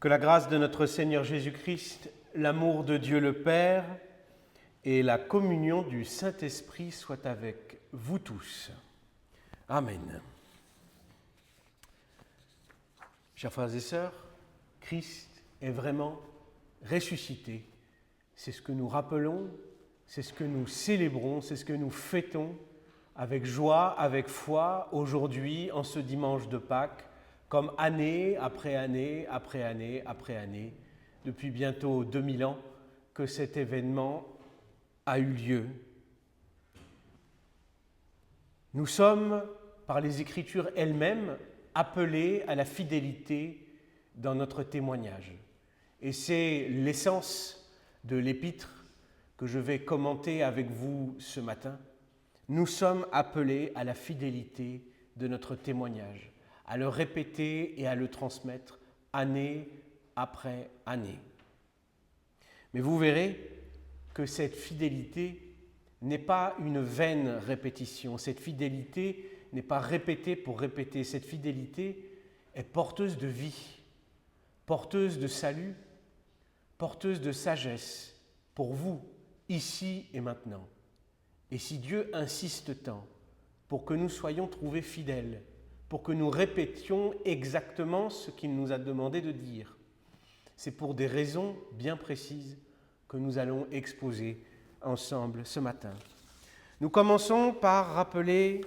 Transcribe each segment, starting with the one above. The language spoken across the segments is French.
Que la grâce de notre Seigneur Jésus-Christ, l'amour de Dieu le Père et la communion du Saint-Esprit soient avec vous tous. Amen. Chers frères et sœurs, Christ est vraiment ressuscité. C'est ce que nous rappelons, c'est ce que nous célébrons, c'est ce que nous fêtons avec joie, avec foi, aujourd'hui, en ce dimanche de Pâques, comme année après année, après année, après année, depuis bientôt 2000 ans que cet événement a eu lieu. Nous sommes, par les Écritures elles-mêmes, appelés à la fidélité dans notre témoignage. Et c'est l'essence de l'épître que je vais commenter avec vous ce matin. Nous sommes appelés à la fidélité de notre témoignage, à le répéter et à le transmettre année après année. Mais vous verrez que cette fidélité n'est pas une vaine répétition. Cette fidélité n'est pas répétée pour répéter. Cette fidélité est porteuse de vie, porteuse de salut, porteuse de sagesse pour vous, ici et maintenant. Et si Dieu insiste tant pour que nous soyons trouvés fidèles, pour que nous répétions exactement ce qu'il nous a demandé de dire, c'est pour des raisons bien précises que nous allons exposer ensemble ce matin. Nous commençons par rappeler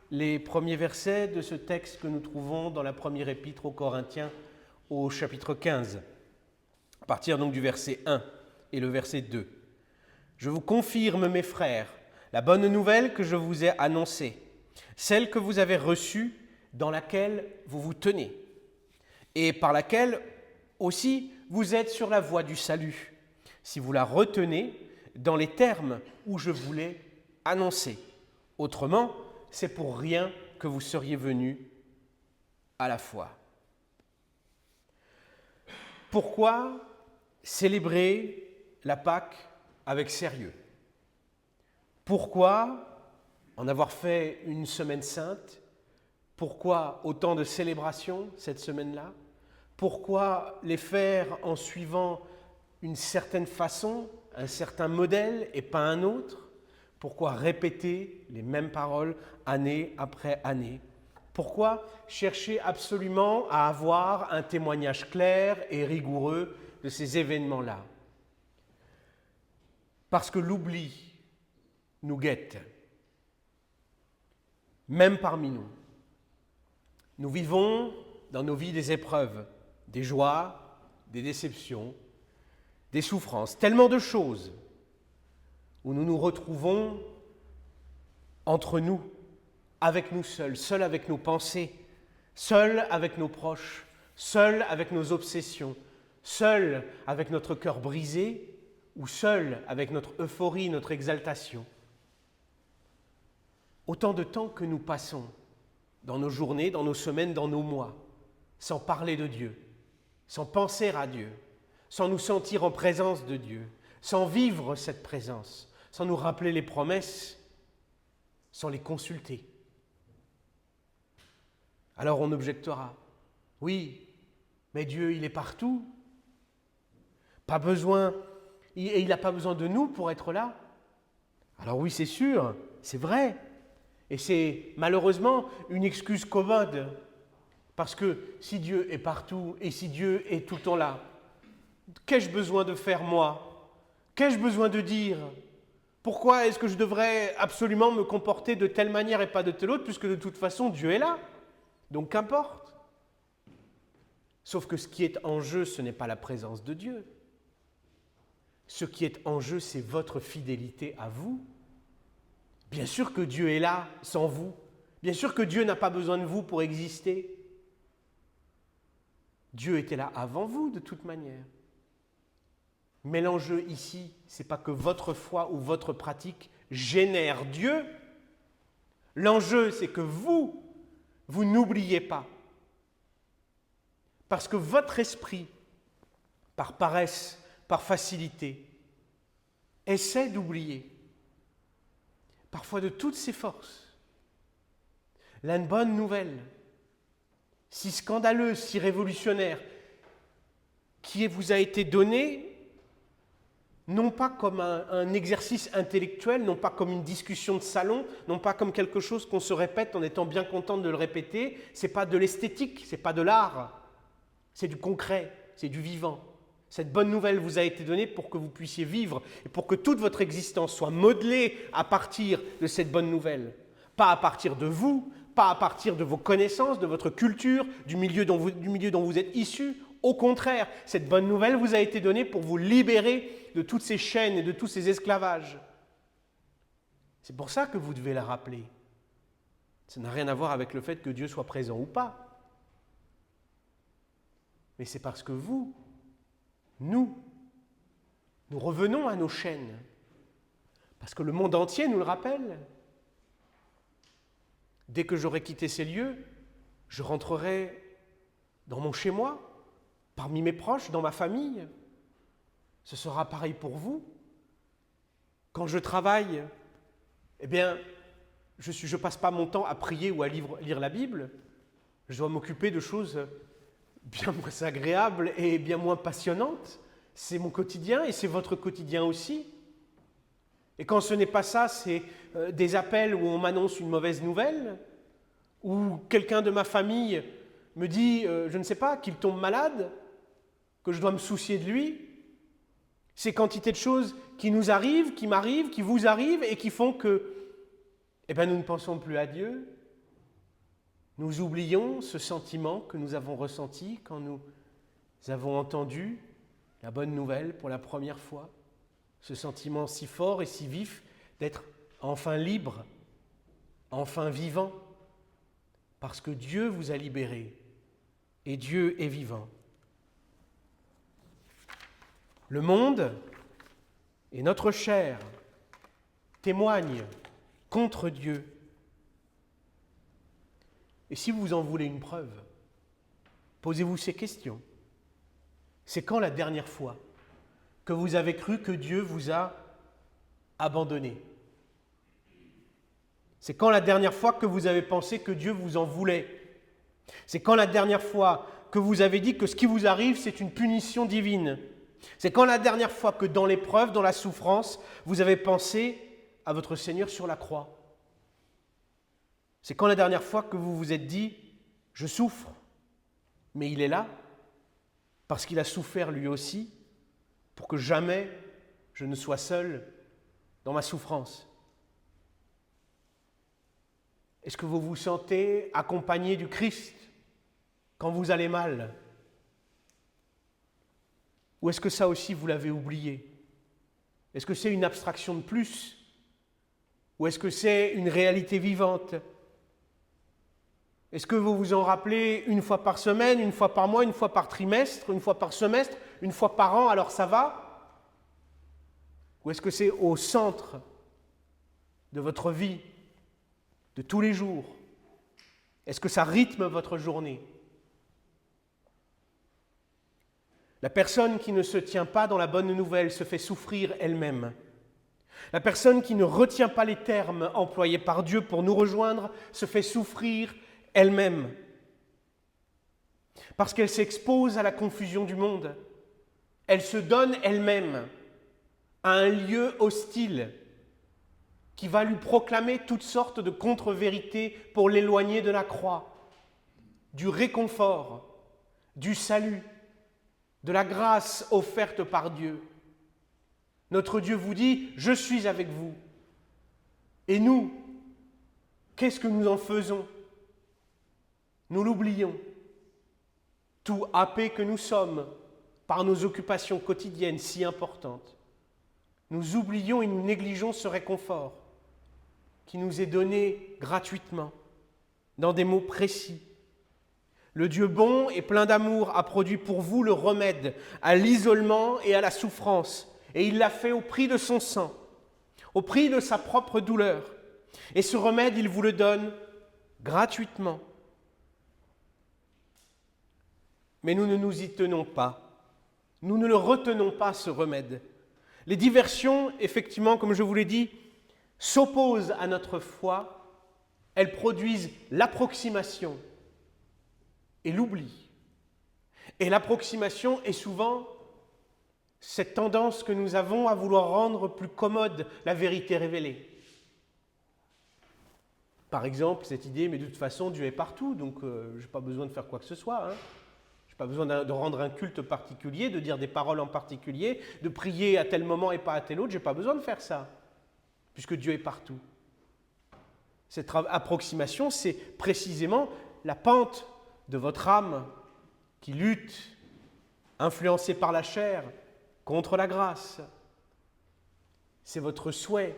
les premiers versets de ce texte que nous trouvons dans la première épître aux Corinthiens au chapitre 15, à partir donc du verset 1 et le verset 2. « Je vous confirme, mes frères, la bonne nouvelle que je vous ai annoncée, celle que vous avez reçue, dans laquelle vous vous tenez, et par laquelle aussi vous êtes sur la voie du salut, si vous la retenez dans les termes où je vous l'ai annoncé. Autrement, c'est pour rien que vous seriez venus à la foi. » Pourquoi célébrer la Pâque avec sérieux? Pourquoi en avoir fait une semaine sainte? Pourquoi autant de célébrations cette semaine-là? Pourquoi les faire en suivant une certaine façon, un certain modèle et pas un autre? Pourquoi répéter les mêmes paroles année après année? Pourquoi chercher absolument à avoir un témoignage clair et rigoureux de ces événements-là? Parce que l'oubli nous guette, même parmi nous. Nous vivons dans nos vies des épreuves, des joies, des déceptions, des souffrances, tellement de choses où nous nous retrouvons entre nous, avec nous seuls, seuls avec nos pensées, seuls avec nos proches, seuls avec nos obsessions, seuls avec notre cœur brisé ou seuls avec notre euphorie, notre exaltation. Autant de temps que nous passons dans nos journées, dans nos semaines, dans nos mois, sans parler de Dieu, sans penser à Dieu, sans nous sentir en présence de Dieu, sans vivre cette présence, sans nous rappeler les promesses, sans les consulter. Alors on objectera, oui, mais Dieu, il est partout. Pas besoin, et il n'a pas besoin de nous pour être là. Alors oui, c'est sûr, c'est vrai. Et c'est malheureusement une excuse commode. Parce que si Dieu est partout et si Dieu est tout le temps là, qu'ai-je besoin de faire moi? Qu'ai-je besoin de dire? Pourquoi est-ce que je devrais absolument me comporter de telle manière et pas de telle autre, puisque de toute façon Dieu est là? Donc qu'importe. Sauf que ce qui est en jeu, ce n'est pas la présence de Dieu. Ce qui est en jeu, c'est votre fidélité à vous. Bien sûr que Dieu est là sans vous. Bien sûr que Dieu n'a pas besoin de vous pour exister. Dieu était là avant vous de toute manière. Mais l'enjeu ici, ce n'est pas que votre foi ou votre pratique génère Dieu. L'enjeu, c'est que vous n'oubliez pas. Parce que votre esprit, par paresse, par facilité, essaie d'oublier. Parfois de toutes ses forces. La bonne nouvelle, si scandaleuse, si révolutionnaire, qui vous a été donné, non pas comme un exercice intellectuel, non pas comme une discussion de salon, non pas comme quelque chose qu'on se répète en étant bien content de le répéter. Ce n'est pas de l'esthétique, ce n'est pas de l'art, c'est du concret, c'est du vivant. Cette bonne nouvelle vous a été donnée pour que vous puissiez vivre et pour que toute votre existence soit modelée à partir de cette bonne nouvelle. Pas à partir de vous, pas à partir de vos connaissances, de votre culture, du milieu dont vous êtes issu. Au contraire, cette bonne nouvelle vous a été donnée pour vous libérer de toutes ces chaînes et de tous ces esclavages. C'est pour ça que vous devez la rappeler. Ça n'a rien à voir avec le fait que Dieu soit présent ou pas. Mais c'est parce que nous revenons à nos chaînes. Parce que le monde entier nous le rappelle. Dès que j'aurai quitté ces lieux, je rentrerai dans mon chez-moi, parmi mes proches, dans ma famille. Ce sera pareil pour vous. Quand je travaille, eh bien, je passe pas mon temps à prier ou à lire la Bible. Je dois m'occuper de choses bien moins agréables et bien moins passionnantes. C'est mon quotidien et c'est votre quotidien aussi. Et quand ce n'est pas ça, c'est des appels où on m'annonce une mauvaise nouvelle, où quelqu'un de ma famille me dit, je ne sais pas, qu'il tombe malade, que je dois me soucier de lui. Ces quantités de choses qui nous arrivent, qui m'arrivent, qui vous arrivent et qui font que nous ne pensons plus à Dieu. Nous oublions ce sentiment que nous avons ressenti quand nous avons entendu la bonne nouvelle pour la première fois. Ce sentiment si fort et si vif d'être enfin libre, enfin vivant, parce que Dieu vous a libéré et Dieu est vivant. Le monde et notre chair témoignent contre Dieu. Et si vous en voulez une preuve, posez-vous ces questions. C'est quand la dernière fois que vous avez cru que Dieu vous a abandonné? C'est quand la dernière fois que vous avez pensé que Dieu vous en voulait? C'est quand la dernière fois que vous avez dit que ce qui vous arrive, c'est une punition divine? C'est quand la dernière fois que dans l'épreuve, dans la souffrance, vous avez pensé à votre Seigneur sur la croix? C'est quand la dernière fois que vous vous êtes dit « Je souffre, mais il est là, parce qu'il a souffert lui aussi, pour que jamais je ne sois seul dans ma souffrance ». Est-ce que vous vous sentez accompagné du Christ quand vous allez mal? Ou est-ce que ça aussi vous l'avez oublié? Est-ce que c'est une abstraction de plus? Ou est-ce que c'est une réalité vivante? Est-ce que vous vous en rappelez une fois par semaine, une fois par mois, une fois par trimestre, une fois par semestre, une fois par an, alors ça va? Ou est-ce que c'est au centre de votre vie, de tous les jours? Est-ce que ça rythme votre journée? La personne qui ne se tient pas dans la bonne nouvelle se fait souffrir elle-même. La personne qui ne retient pas les termes employés par Dieu pour nous rejoindre se fait souffrir elle-même. Parce qu'elle s'expose à la confusion du monde. Elle se donne elle-même à un lieu hostile qui va lui proclamer toutes sortes de contre-vérités pour l'éloigner de la croix, du réconfort, du salut, de la grâce offerte par Dieu. Notre Dieu vous dit « Je suis avec vous ». Et nous, qu'est-ce que nous en faisons? Nous l'oublions. Tout happés que nous sommes par nos occupations quotidiennes si importantes, nous oublions et nous négligeons ce réconfort qui nous est donné gratuitement, dans des mots précis. Le Dieu bon et plein d'amour a produit pour vous le remède à l'isolement et à la souffrance, et il l'a fait au prix de son sang, au prix de sa propre douleur. Et ce remède, il vous le donne gratuitement. Mais nous ne nous y tenons pas. Nous ne le retenons pas, ce remède. Les diversions, effectivement, comme je vous l'ai dit, s'opposent à notre foi. Elles produisent l'approximation et l'oubli. Et l'approximation est souvent cette tendance que nous avons à vouloir rendre plus commode la vérité révélée. Par exemple, cette idée, mais de toute façon, Dieu est partout, donc je n'ai pas besoin de faire quoi que ce soit. Je n'ai pas besoin de rendre un culte particulier, de dire des paroles en particulier, de prier à tel moment et pas à tel autre. Je n'ai pas besoin de faire ça, puisque Dieu est partout. Cette approximation, c'est précisément la pente de votre âme qui lutte, influencée par la chair, contre la grâce. C'est votre souhait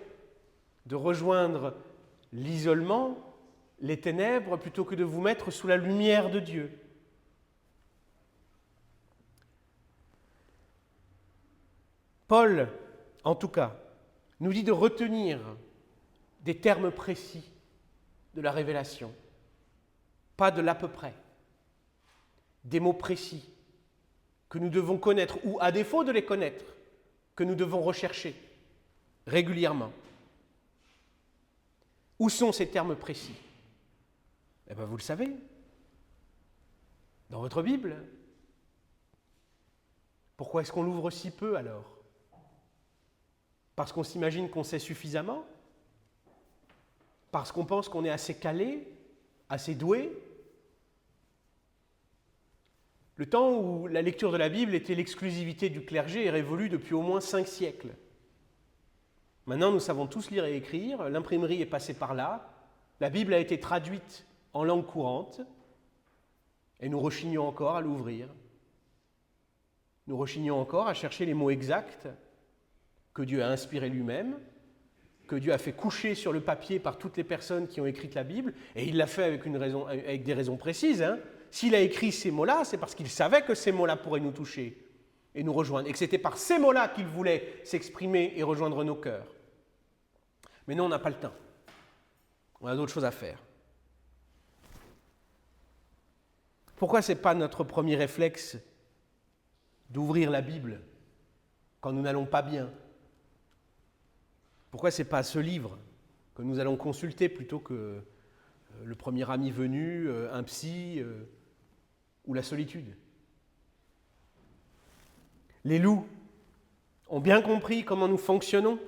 de rejoindre l'isolement, les ténèbres, plutôt que de vous mettre sous la lumière de Dieu. Paul, en tout cas, nous dit de retenir des termes précis de la révélation, pas de l'à peu près, des mots précis que nous devons connaître, ou à défaut de les connaître, que nous devons rechercher régulièrement. Où sont ces termes précis? Eh bien, vous le savez, dans votre Bible. Pourquoi est-ce qu'on l'ouvre si peu alors? Parce qu'on s'imagine qu'on sait suffisamment? Parce qu'on pense qu'on est assez calé, assez doué? Le temps où la lecture de la Bible était l'exclusivité du clergé est révolu depuis au moins 5 siècles. Maintenant, nous savons tous lire et écrire, l'imprimerie est passée par là, la Bible a été traduite en langue courante, et nous rechignons encore à l'ouvrir. Nous rechignons encore à chercher les mots exacts que Dieu a inspirés lui-même, que Dieu a fait coucher sur le papier par toutes les personnes qui ont écrit la Bible, et il l'a fait avec des raisons précises. S'il a écrit ces mots-là, c'est parce qu'il savait que ces mots-là pourraient nous toucher et nous rejoindre, et que c'était par ces mots-là qu'il voulait s'exprimer et rejoindre nos cœurs. Mais nous, on n'a pas le temps. On a d'autres choses à faire. Pourquoi ce n'est pas notre premier réflexe d'ouvrir la Bible quand nous n'allons pas bien? Pourquoi ce n'est pas ce livre que nous allons consulter plutôt que le premier ami venu, un psy ou la solitude? Les loups ont bien compris comment nous fonctionnons.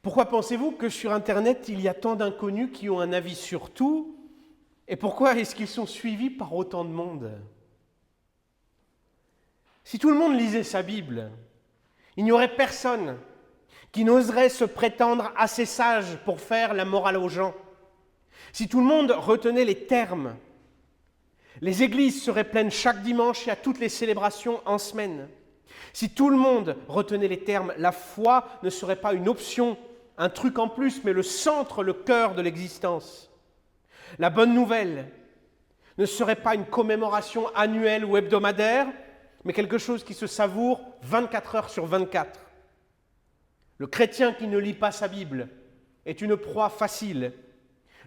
Pourquoi pensez-vous que sur Internet, il y a tant d'inconnus qui ont un avis sur tout? Et pourquoi est-ce qu'ils sont suivis par autant de monde? Si tout le monde lisait sa Bible, il n'y aurait personne qui n'oserait se prétendre assez sage pour faire la morale aux gens. Si tout le monde retenait les termes, les églises seraient pleines chaque dimanche et à toutes les célébrations en semaine. Si tout le monde retenait les termes, la foi ne serait pas une option, un truc en plus, mais le centre, le cœur de l'existence. La bonne nouvelle ne serait pas une commémoration annuelle ou hebdomadaire, mais quelque chose qui se savoure 24 heures sur 24. Le chrétien qui ne lit pas sa Bible est une proie facile.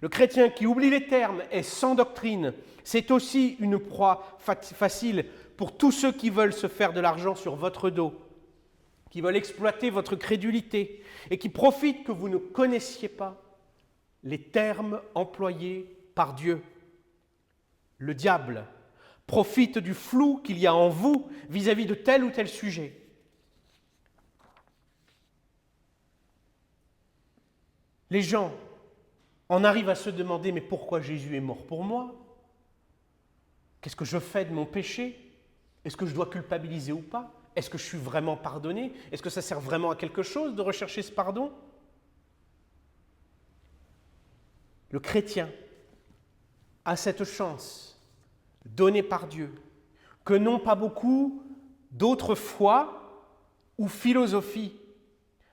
Le chrétien qui oublie les termes est sans doctrine. C'est aussi une proie facile pour tous ceux qui veulent se faire de l'argent sur votre dos, qui veulent exploiter votre crédulité et qui profitent que vous ne connaissiez pas les termes employés par Dieu. Le diable profite du flou qu'il y a en vous vis-à-vis de tel ou tel sujet. Les gens en arrivent à se demander « Mais pourquoi Jésus est mort pour moi? Qu'est-ce que je fais de mon péché? Est-ce que je dois culpabiliser ou pas? Est-ce que je suis vraiment pardonné? Est-ce que ça sert vraiment à quelque chose de rechercher ce pardon ?» Le chrétien a cette chance donnée par Dieu que n'ont pas beaucoup d'autres foi ou philosophies,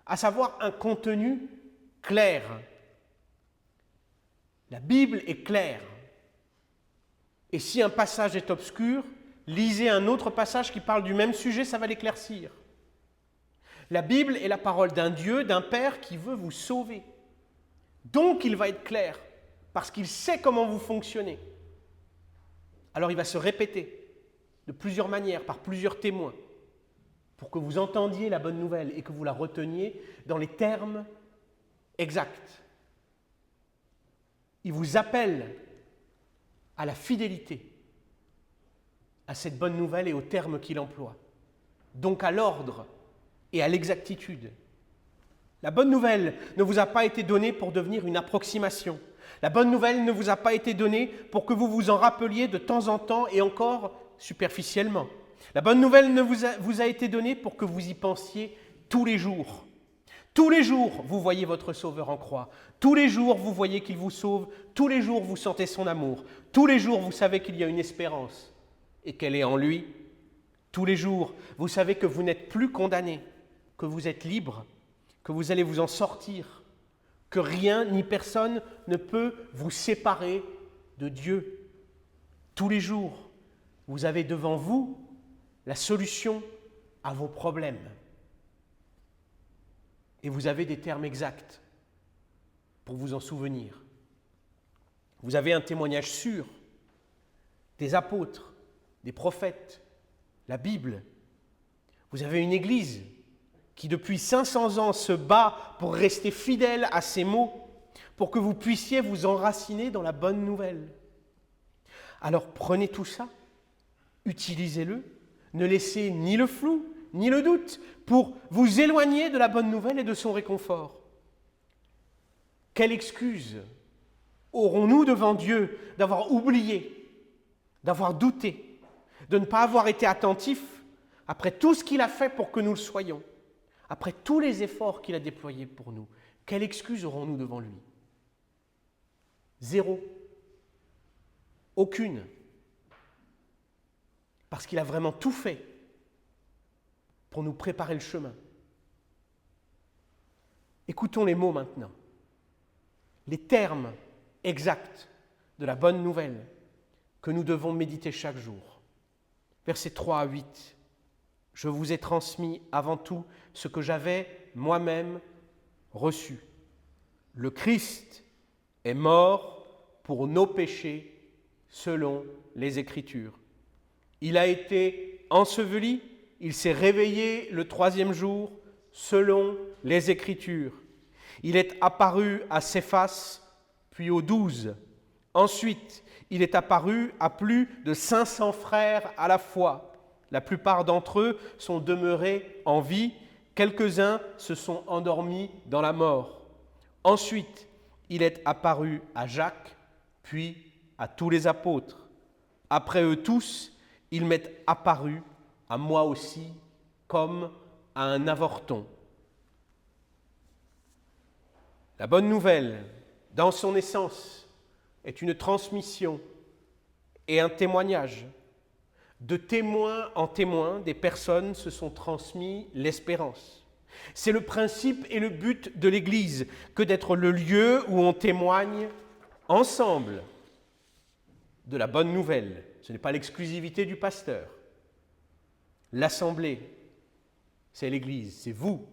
à savoir un contenu clair. La Bible est claire. Et si un passage est obscur, lisez un autre passage qui parle du même sujet, ça va l'éclaircir. La Bible est la parole d'un Dieu, d'un Père qui veut vous sauver. Donc il va être clair, parce qu'il sait comment vous fonctionnez. Alors il va se répéter de plusieurs manières, par plusieurs témoins, pour que vous entendiez la bonne nouvelle et que vous la reteniez dans les termes exacts. Il vous appelle à la fidélité. à cette bonne nouvelle et aux termes qu'il emploie, donc à l'ordre et à l'exactitude. La bonne nouvelle ne vous a pas été donnée pour devenir une approximation. La bonne nouvelle ne vous a pas été donnée pour que vous vous en rappeliez de temps en temps et encore superficiellement. La bonne nouvelle ne vous a été donnée pour que vous y pensiez tous les jours. Tous les jours, vous voyez votre Sauveur en croix. Tous les jours, vous voyez qu'il vous sauve. Tous les jours, vous sentez son amour. Tous les jours, vous savez qu'il y a une espérance et qu'elle est en lui. Tous les jours, vous savez que vous n'êtes plus condamné, que vous êtes libre, que vous allez vous en sortir, que rien ni personne ne peut vous séparer de Dieu. Tous les jours, vous avez devant vous la solution à vos problèmes. Et vous avez des termes exacts pour vous en souvenir. Vous avez un témoignage sûr des apôtres, des prophètes, la Bible. Vous avez une Église qui depuis 500 ans se bat pour rester fidèle à ces mots, pour que vous puissiez vous enraciner dans la bonne nouvelle. Alors prenez tout ça, utilisez-le, ne laissez ni le flou, ni le doute pour vous éloigner de la bonne nouvelle et de son réconfort. Quelle excuse aurons-nous devant Dieu d'avoir oublié, d'avoir douté, de ne pas avoir été attentifs après tout ce qu'il a fait pour que nous le soyons, après tous les efforts qu'il a déployés pour nous? Quelle excuse aurons-nous devant lui? Zéro. Aucune. Parce qu'il a vraiment tout fait pour nous préparer le chemin. Écoutons les mots maintenant, les termes exacts de la bonne nouvelle que nous devons méditer chaque jour. Versets 3 à 8. « Je vous ai transmis avant tout ce que j'avais moi-même reçu. Le Christ est mort pour nos péchés selon les Écritures. Il a été enseveli, il s'est réveillé le 3e jour selon les Écritures. Il est apparu à Céphas, puis aux 12. Ensuite, il est apparu à plus de 500 frères à la fois. La plupart d'entre eux sont demeurés en vie, quelques-uns se sont endormis dans la mort. Ensuite, il est apparu à Jacques, puis à tous les apôtres. Après eux tous, il m'est apparu à moi aussi comme à un avorton. » La bonne nouvelle, dans son essence, est une transmission et un témoignage. De témoin en témoin, des personnes se sont transmis l'espérance. C'est le principe et le but de l'Église que d'être le lieu où on témoigne ensemble de la bonne nouvelle. Ce n'est pas l'exclusivité du pasteur. L'assemblée, c'est l'Église, c'est vous.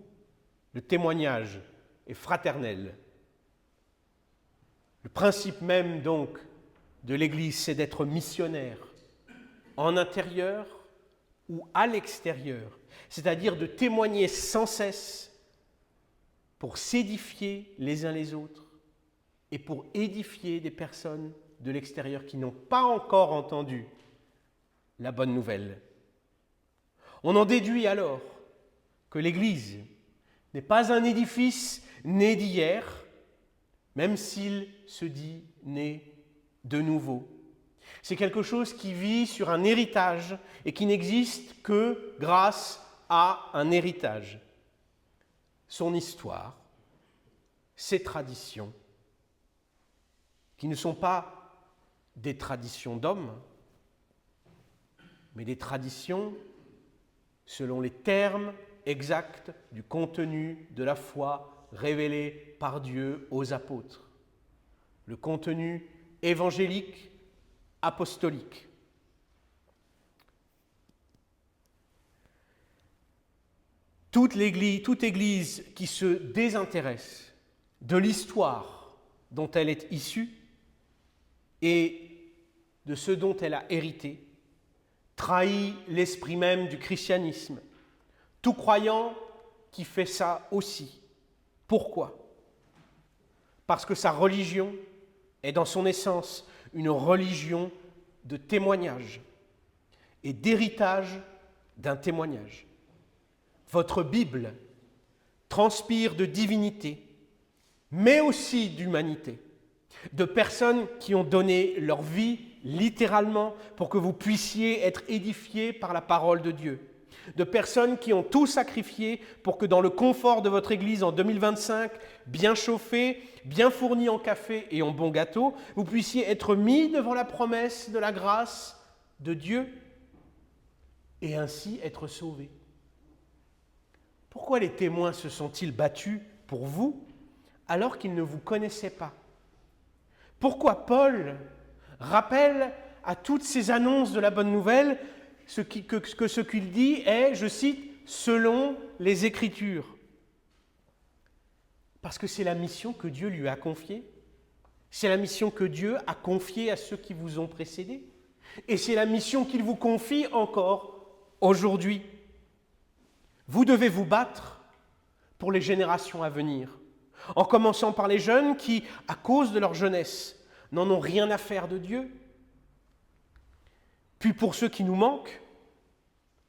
Le témoignage est fraternel. Le principe même donc de l'Église, c'est d'être missionnaire en intérieur ou à l'extérieur, c'est-à-dire de témoigner sans cesse pour s'édifier les uns les autres et pour édifier des personnes de l'extérieur qui n'ont pas encore entendu la bonne nouvelle. On en déduit alors que l'Église n'est pas un édifice né d'hier, même s'il se dit né de nouveau. C'est quelque chose qui vit sur un héritage et qui n'existe que grâce à un héritage. Son histoire, ses traditions, qui ne sont pas des traditions d'hommes, mais des traditions selon les termes exacts du contenu de la foi révélée par Dieu aux apôtres. Le contenu évangélique, apostolique. Toute Église qui se désintéresse de l'histoire dont elle est issue et de ce dont elle a hérité, trahit l'esprit même du christianisme. Tout croyant qui fait ça aussi. Pourquoi ? Parce que sa religion est dans son essence une religion de témoignage. et d'héritage d'un témoignage. Votre Bible transpire de divinité, mais aussi d'humanité, de personnes qui ont donné leur vie littéralement pour que vous puissiez être édifiés par la parole de Dieu, de personnes qui ont tout sacrifié pour que dans le confort de votre église en 2025, bien chauffé, bien fourni en café et en bons gâteaux, vous puissiez être mis devant la promesse de la grâce de Dieu et ainsi être sauvés. Pourquoi les témoins se sont-ils battus pour vous alors qu'ils ne vous connaissaient pas? Pourquoi Paul rappelle à toutes ces annonces de la bonne nouvelle que ce qu'il dit est, je cite, « selon les Écritures ». Parce que c'est la mission que Dieu lui a confiée. C'est la mission que Dieu a confiée à ceux qui vous ont précédés. Et c'est la mission qu'il vous confie encore aujourd'hui. Vous devez vous battre pour les générations à venir, en commençant par les jeunes qui, à cause de leur jeunesse, n'en ont rien à faire de Dieu. Puis pour ceux qui nous manquent,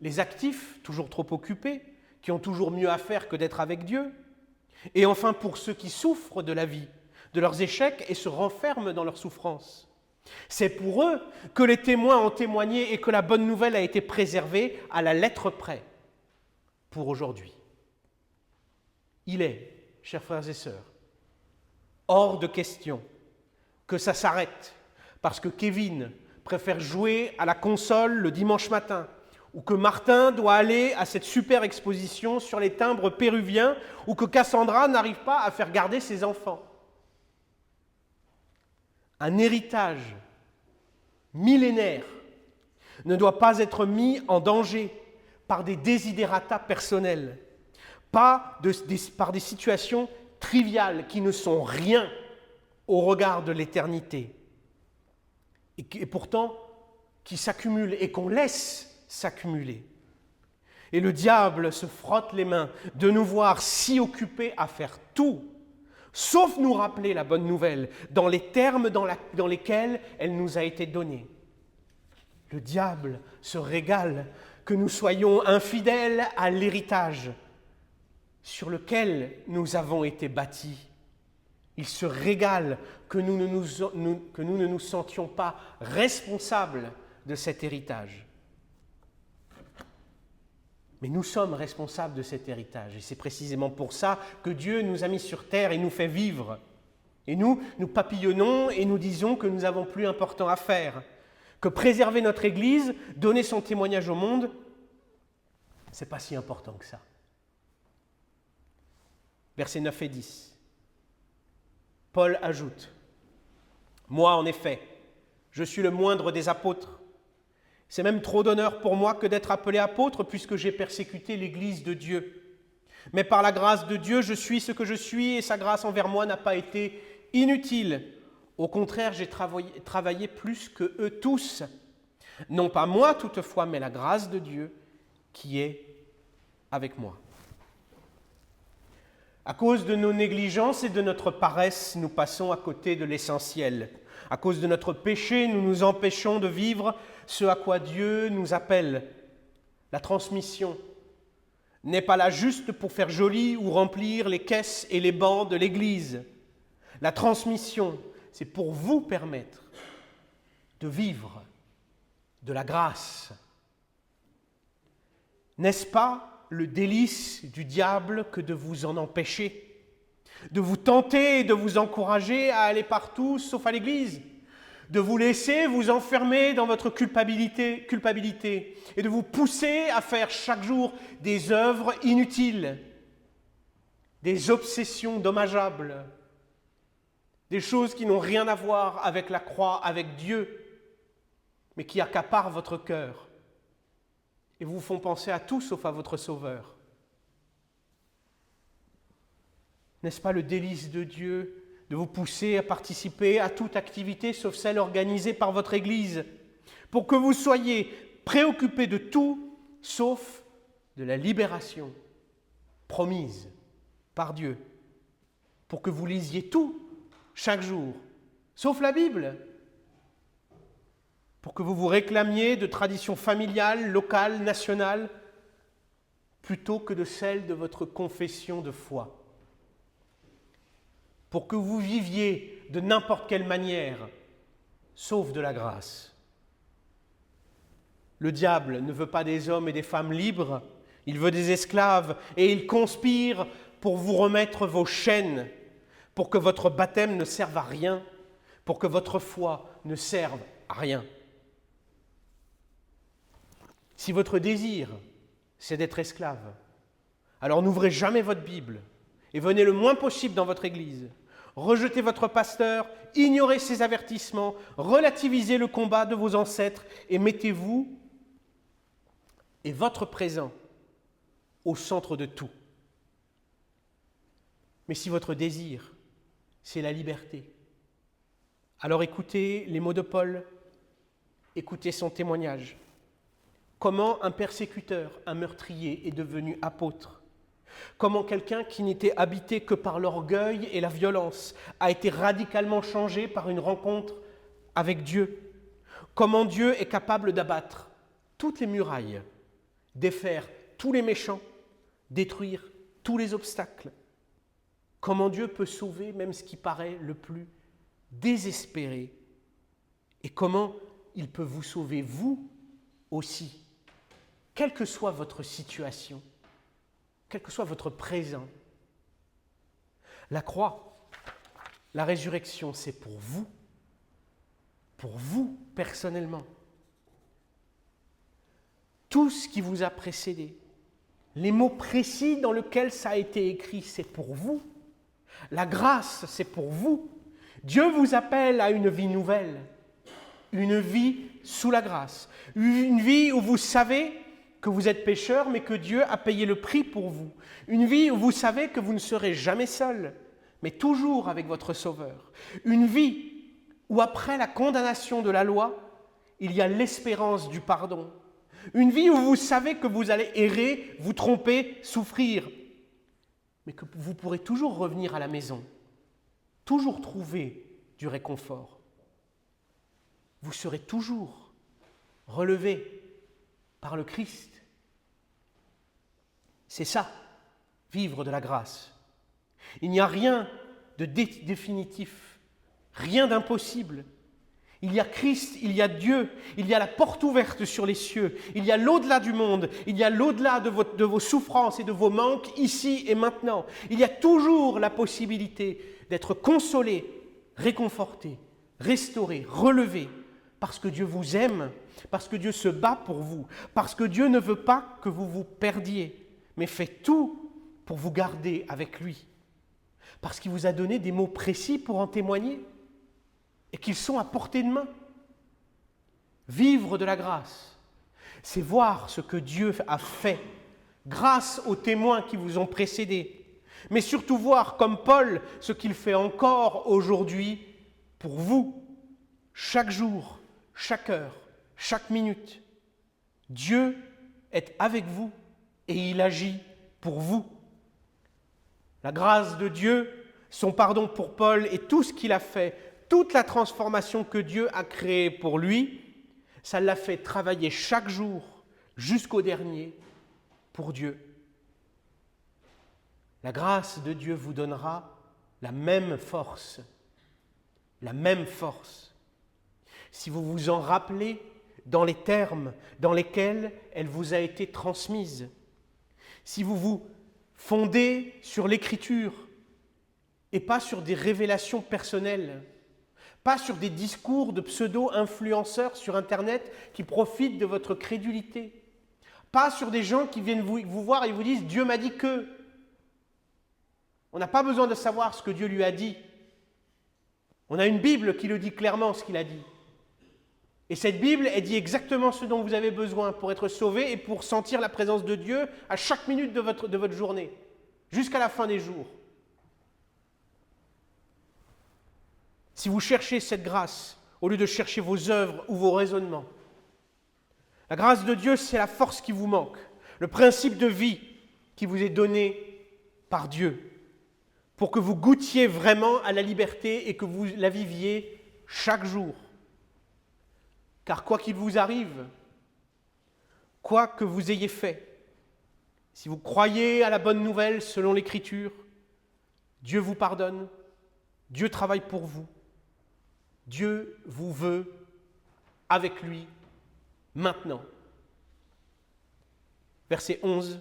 les actifs, toujours trop occupés, qui ont toujours mieux à faire que d'être avec Dieu. Et enfin pour ceux qui souffrent de la vie, de leurs échecs et se renferment dans leurs souffrances. C'est pour eux que les témoins ont témoigné et que la bonne nouvelle a été préservée à la lettre près pour aujourd'hui. Il est, chers frères et sœurs, hors de question que ça s'arrête parce que Kevin préfère jouer à la console le dimanche matin ou que Martin doit aller à cette super exposition sur les timbres péruviens ou que Cassandra n'arrive pas à faire garder ses enfants. Un héritage millénaire ne doit pas être mis en danger par des desiderata personnels, par des situations triviales qui ne sont rien au regard de l'éternité et pourtant qui s'accumulent et qu'on laisse s'accumuler. Et le diable se frotte les mains de nous voir si occupés à faire tout, sauf nous rappeler la bonne nouvelle dans les termes dans lesquels elle nous a été donnée. Le diable se régale que nous soyons infidèles à l'héritage sur lequel nous avons été bâtis. Il se régale que nous ne nous sentions pas responsables de cet héritage. Mais nous sommes responsables de cet héritage et c'est précisément pour ça que Dieu nous a mis sur terre et nous fait vivre. Et nous papillonnons et nous disons que nous avons plus important à faire, que préserver notre Église, donner son témoignage au monde, c'est pas si important que ça. Versets 9 et 10. Paul ajoute « Moi, en effet, je suis le moindre des apôtres. C'est même trop d'honneur pour moi que d'être appelé apôtre puisque j'ai persécuté l'Église de Dieu. Mais par la grâce de Dieu, je suis ce que je suis et sa grâce envers moi n'a pas été inutile. Au contraire, j'ai travaillé plus que eux tous. Non pas moi toutefois, mais la grâce de Dieu qui est avec moi. » À cause de nos négligences et de notre paresse, nous passons à côté de l'essentiel. À cause de notre péché, nous nous empêchons de vivre ce à quoi Dieu nous appelle. La transmission n'est pas là juste pour faire joli ou remplir les caisses et les bancs de l'Église. La transmission, c'est pour vous permettre de vivre de la grâce. N'est-ce pas le délice du diable que de vous en empêcher, de vous tenter et de vous encourager à aller partout sauf à l'église, de vous laisser vous enfermer dans votre culpabilité et de vous pousser à faire chaque jour des œuvres inutiles, des obsessions dommageables, des choses qui n'ont rien à voir avec la croix, avec Dieu, mais qui accaparent votre cœur et vous font penser à tout sauf à votre Sauveur. N'est-ce pas le délice de Dieu de vous pousser à participer à toute activité sauf celle organisée par votre Église, pour que vous soyez préoccupés de tout sauf de la libération promise par Dieu, pour que vous lisiez tout chaque jour, sauf la Bible, pour que vous vous réclamiez de traditions familiales, locales, nationales, plutôt que de celles de votre confession de foi. Pour que vous viviez de n'importe quelle manière, sauf de la grâce. Le diable ne veut pas des hommes et des femmes libres, il veut des esclaves et il conspire pour vous remettre vos chaînes, pour que votre baptême ne serve à rien, pour que votre foi ne serve à rien. Si votre désir, c'est d'être esclave, alors n'ouvrez jamais votre Bible et venez le moins possible dans votre église. Rejetez votre pasteur, ignorez ses avertissements, relativisez le combat de vos ancêtres et mettez-vous et votre présent au centre de tout. Mais si votre désir, c'est la liberté, alors écoutez les mots de Paul, écoutez son témoignage. Comment un persécuteur, un meurtrier est devenu apôtre. Comment quelqu'un qui n'était habité que par l'orgueil et la violence a été radicalement changé par une rencontre avec Dieu. Comment Dieu est capable d'abattre toutes les murailles, défaire tous les méchants, détruire tous les obstacles. Comment Dieu peut sauver même ce qui paraît le plus désespéré. Et comment il peut vous sauver, vous aussi, quelle que soit votre situation, quel que soit votre présent. La croix, la résurrection, c'est pour vous personnellement. Tout ce qui vous a précédé, les mots précis dans lesquels ça a été écrit, c'est pour vous. La grâce, c'est pour vous. Dieu vous appelle à une vie nouvelle, une vie sous la grâce, une vie où vous savez que vous êtes pécheur, mais que Dieu a payé le prix pour vous. Une vie où vous savez que vous ne serez jamais seul, mais toujours avec votre Sauveur. Une vie où après la condamnation de la loi, il y a l'espérance du pardon. Une vie où vous savez que vous allez errer, vous tromper, souffrir, mais que vous pourrez toujours revenir à la maison, toujours trouver du réconfort. Vous serez toujours relevé par le Christ. C'est ça, vivre de la grâce. Il n'y a rien de définitif, rien d'impossible. Il y a Christ, il y a Dieu, il y a la porte ouverte sur les cieux, il y a l'au-delà du monde, il y a l'au-delà de vos souffrances et de vos manques, ici et maintenant. Il y a toujours la possibilité d'être consolé, réconforté, restauré, relevé, parce que Dieu vous aime, parce que Dieu se bat pour vous, parce que Dieu ne veut pas que vous vous perdiez, mais fait tout pour vous garder avec lui, parce qu'il vous a donné des mots précis pour en témoigner, et qu'ils sont à portée de main. Vivre de la grâce, c'est voir ce que Dieu a fait grâce aux témoins qui vous ont précédés, mais surtout voir comme Paul ce qu'il fait encore aujourd'hui pour vous, chaque jour, chaque heure, chaque minute. Dieu est avec vous et il agit pour vous. La grâce de Dieu, son pardon pour Paul et tout ce qu'il a fait, toute la transformation que Dieu a créée pour lui, ça l'a fait travailler chaque jour jusqu'au dernier pour Dieu. La grâce de Dieu vous donnera la même force, si vous vous en rappelez dans les termes dans lesquels elle vous a été transmise, si vous vous fondez sur l'Écriture et pas sur des révélations personnelles, pas sur des discours de pseudo-influenceurs sur Internet qui profitent de votre crédulité, pas sur des gens qui viennent vous voir et vous disent « Dieu m'a dit que ». On n'a pas besoin de savoir ce que Dieu lui a dit. On a une Bible qui le dit clairement, ce qu'il a dit. Et cette Bible, elle dit exactement ce dont vous avez besoin pour être sauvé et pour sentir la présence de Dieu à chaque minute de votre journée, jusqu'à la fin des jours. Si vous cherchez cette grâce, au lieu de chercher vos œuvres ou vos raisonnements, la grâce de Dieu, c'est la force qui vous manque, le principe de vie qui vous est donné par Dieu, pour que vous goûtiez vraiment à la liberté et que vous la viviez chaque jour. Car quoi qu'il vous arrive, quoi que vous ayez fait, si vous croyez à la bonne nouvelle selon l'Écriture, Dieu vous pardonne, Dieu travaille pour vous, Dieu vous veut avec lui maintenant. Verset 11,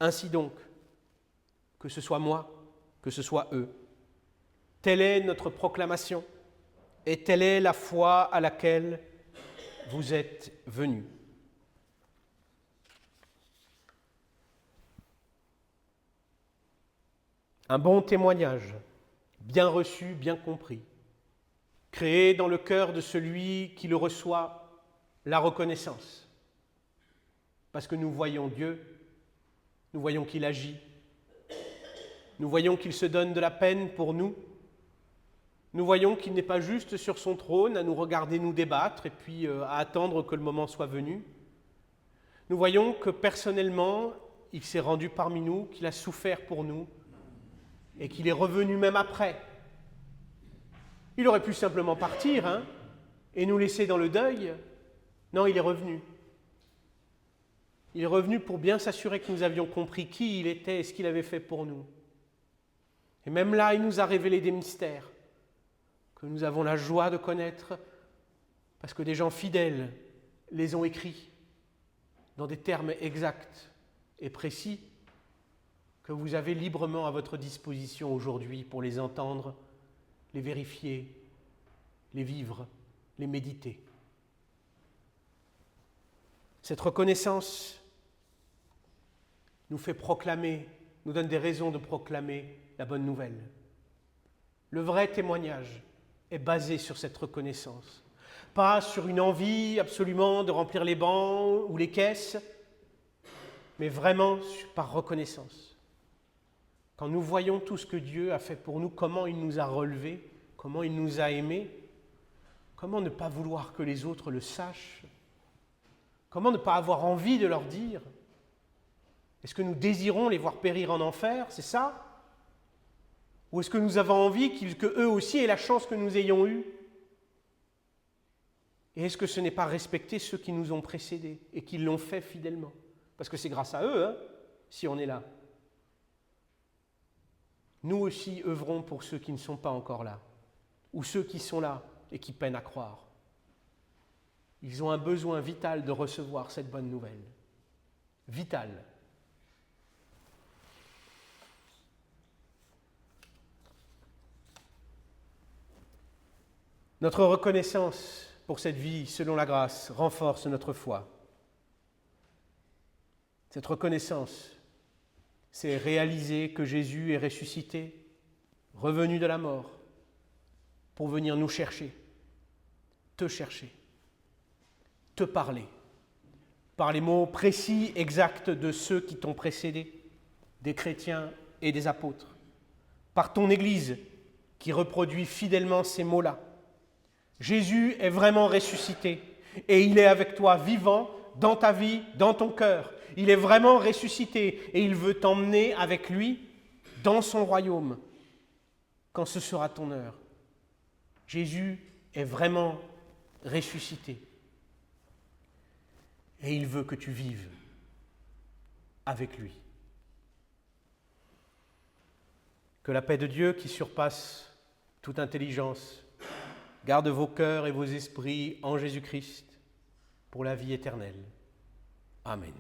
ainsi donc, que ce soit moi, que ce soit eux, telle est notre proclamation et telle est la foi à laquelle vous êtes venus. Un bon témoignage, bien reçu, bien compris, créé dans le cœur de celui qui le reçoit, la reconnaissance. Parce que nous voyons Dieu, nous voyons qu'il agit, nous voyons qu'il se donne de la peine pour nous, nous voyons qu'il n'est pas juste sur son trône à nous regarder nous débattre et puis à attendre que le moment soit venu. Nous voyons que personnellement, il s'est rendu parmi nous, qu'il a souffert pour nous et qu'il est revenu même après. Il aurait pu simplement partir et nous laisser dans le deuil. Non, il est revenu. Il est revenu pour bien s'assurer que nous avions compris qui il était et ce qu'il avait fait pour nous. Et même là, il nous a révélé des mystères que nous avons la joie de connaître parce que des gens fidèles les ont écrits dans des termes exacts et précis que vous avez librement à votre disposition aujourd'hui pour les entendre, les vérifier, les vivre, les méditer. Cette reconnaissance nous fait proclamer, nous donne des raisons de proclamer la bonne nouvelle. Le vrai témoignage est basé sur cette reconnaissance, pas sur une envie absolument de remplir les bancs ou les caisses, mais vraiment par reconnaissance. Quand nous voyons tout ce que Dieu a fait pour nous, comment il nous a relevés, comment il nous a aimés, comment ne pas vouloir que les autres le sachent? Comment ne pas avoir envie de leur dire? Est-ce que nous désirons les voir périr en enfer, c'est ça? Ou est-ce que nous avons envie qu'eux aussi aient la chance que nous ayons eue? Et est-ce que ce n'est pas respecter ceux qui nous ont précédés et qui l'ont fait fidèlement? Parce que c'est grâce à eux, si on est là. Nous aussi œuvrons pour ceux qui ne sont pas encore là, ou ceux qui sont là et qui peinent à croire. Ils ont un besoin vital de recevoir cette bonne nouvelle. Vital. Notre reconnaissance pour cette vie selon la grâce renforce notre foi. Cette reconnaissance, c'est réaliser que Jésus est ressuscité, revenu de la mort, pour venir nous chercher, te parler, par les mots précis, exacts de ceux qui t'ont précédé, des chrétiens et des apôtres, par ton Église qui reproduit fidèlement ces mots-là. Jésus est vraiment ressuscité et il est avec toi vivant dans ta vie, dans ton cœur. Il est vraiment ressuscité et il veut t'emmener avec lui dans son royaume quand ce sera ton heure. Jésus est vraiment ressuscité et il veut que tu vives avec lui. Que la paix de Dieu qui surpasse toute intelligence garde vos cœurs et vos esprits en Jésus-Christ pour la vie éternelle. Amen.